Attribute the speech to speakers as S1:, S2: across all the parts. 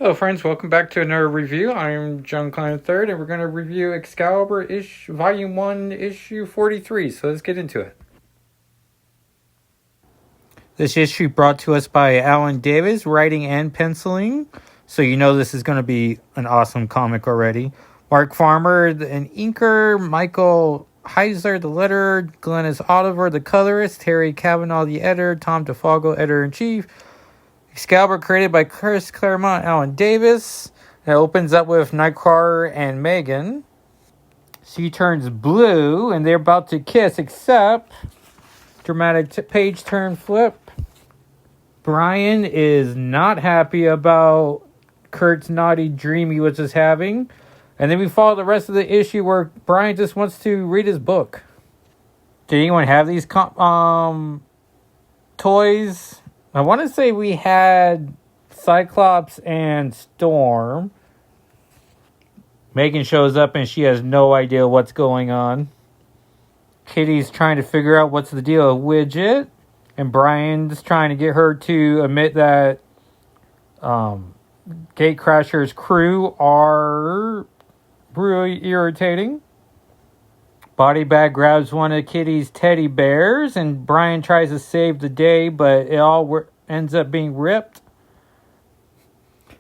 S1: Hello friends, welcome back to another review. I'm John Klein III, and we're going to review Excalibur Volume 1, Issue 43, so let's get into it. This issue brought to us by Alan Davis, writing and penciling, so you know this is going to be an awesome comic already. Mark Farmer, an inker, Michael Heisler, the letterer, Glennis Oliver, the colorist, Terry Cavanaugh, the editor, Tom DeFalco, editor-in-chief. Excalibur created by Chris Claremont and Alan Davis. It opens up with Nightcrawler and Megan. She turns blue and they're about to kiss, except dramatic page turn flip. Brian is not happy about Kurt's naughty dream he was just having. And then we follow the rest of the issue where Brian just wants to read his book. Did anyone have these toys? I want to say we had Cyclops and Storm. Megan shows up and she has no idea what's going on. Kitty's trying to figure out what's the deal with Widget. And Brian's trying to get her to admit that Gatecrasher's crew are really irritating. Body Bag grabs one of Kitty's teddy bears, and Brian tries to save the day, but it all ends up being ripped.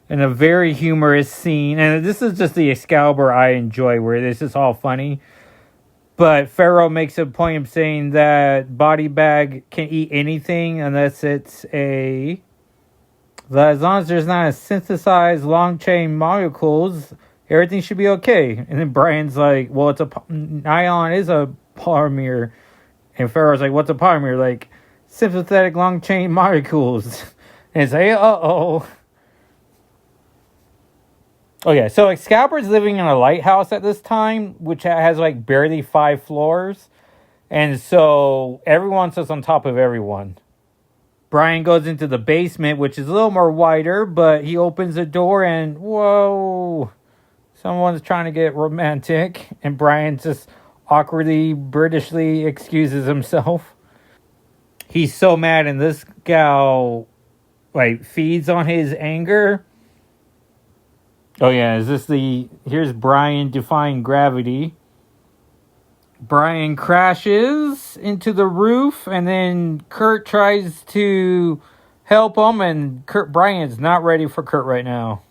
S1: And a very humorous scene, and this is just the Excalibur I enjoy, where this is all funny. But Pharaoh makes a point of saying that Body Bag can eat anything unless it's that as long as there's not a synthesized long chain molecules, everything should be okay. And then Brian's like, well, nylon is a polymer. And Pharaoh's like, what's a polymer? Like, sympathetic long chain molecules. And it's like, uh-oh. Okay, so Excalibur's living in a lighthouse at this time, which has like barely 5 floors. And so everyone's just on top of everyone. Brian goes into the basement, which is a little more wider, but he opens the door and, whoa, someone's trying to get romantic. And Brian just awkwardly, Britishly excuses himself. He's so mad, and this gal feeds on his anger. Oh yeah, here's Brian defying gravity. Brian crashes into the roof, and then Kurt tries to help him, and Brian's not ready for Kurt right now.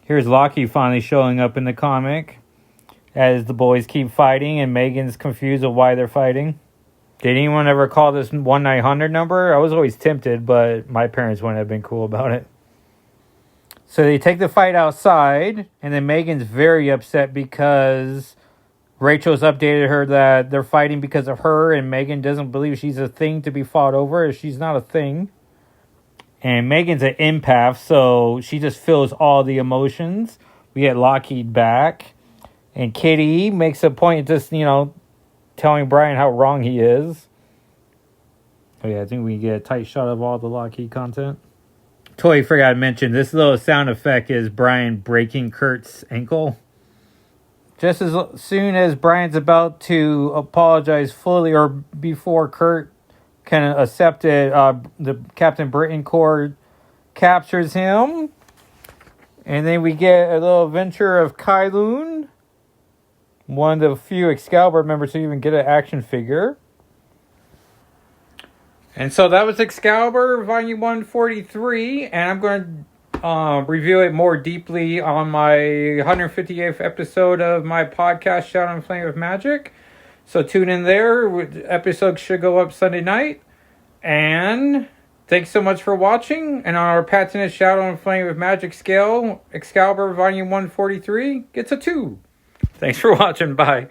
S1: Here's Loki finally showing up in the comic as the boys keep fighting, and Megan's confused of why they're fighting. Did anyone ever call this 1-900 number? I was always tempted, but my parents wouldn't have been cool about it. So they take the fight outside, and then Megan's very upset because Rachel's updated her that they're fighting because of her, and Megan doesn't believe she's a thing to be fought over. She's not a thing. And Megan's an empath, so she just feels all the emotions. We get Lockheed back. And Kitty makes a point of just, telling Brian how wrong he is. Oh yeah, I think we get a tight shot of all the Lockheed content. Totally forgot to mention, this little sound effect is Brian breaking Kurt's ankle. Just as soon as Brian's about to apologize fully, or before Kurt can accept it, the Captain Britain Corps captures him. And then we get a little adventure of Kylun, one of the few Excalibur members to even get an action figure. And so that was Excalibur Volume 143, and I'm going to review it more deeply on my 158th episode of my podcast, Shadow and Flame of Magic. So tune in there. The episode should go up Sunday night. And thanks so much for watching. And on our patented Shadow and Flame of Magic scale, Excalibur Volume 143 gets a 2. Thanks for watching. Bye.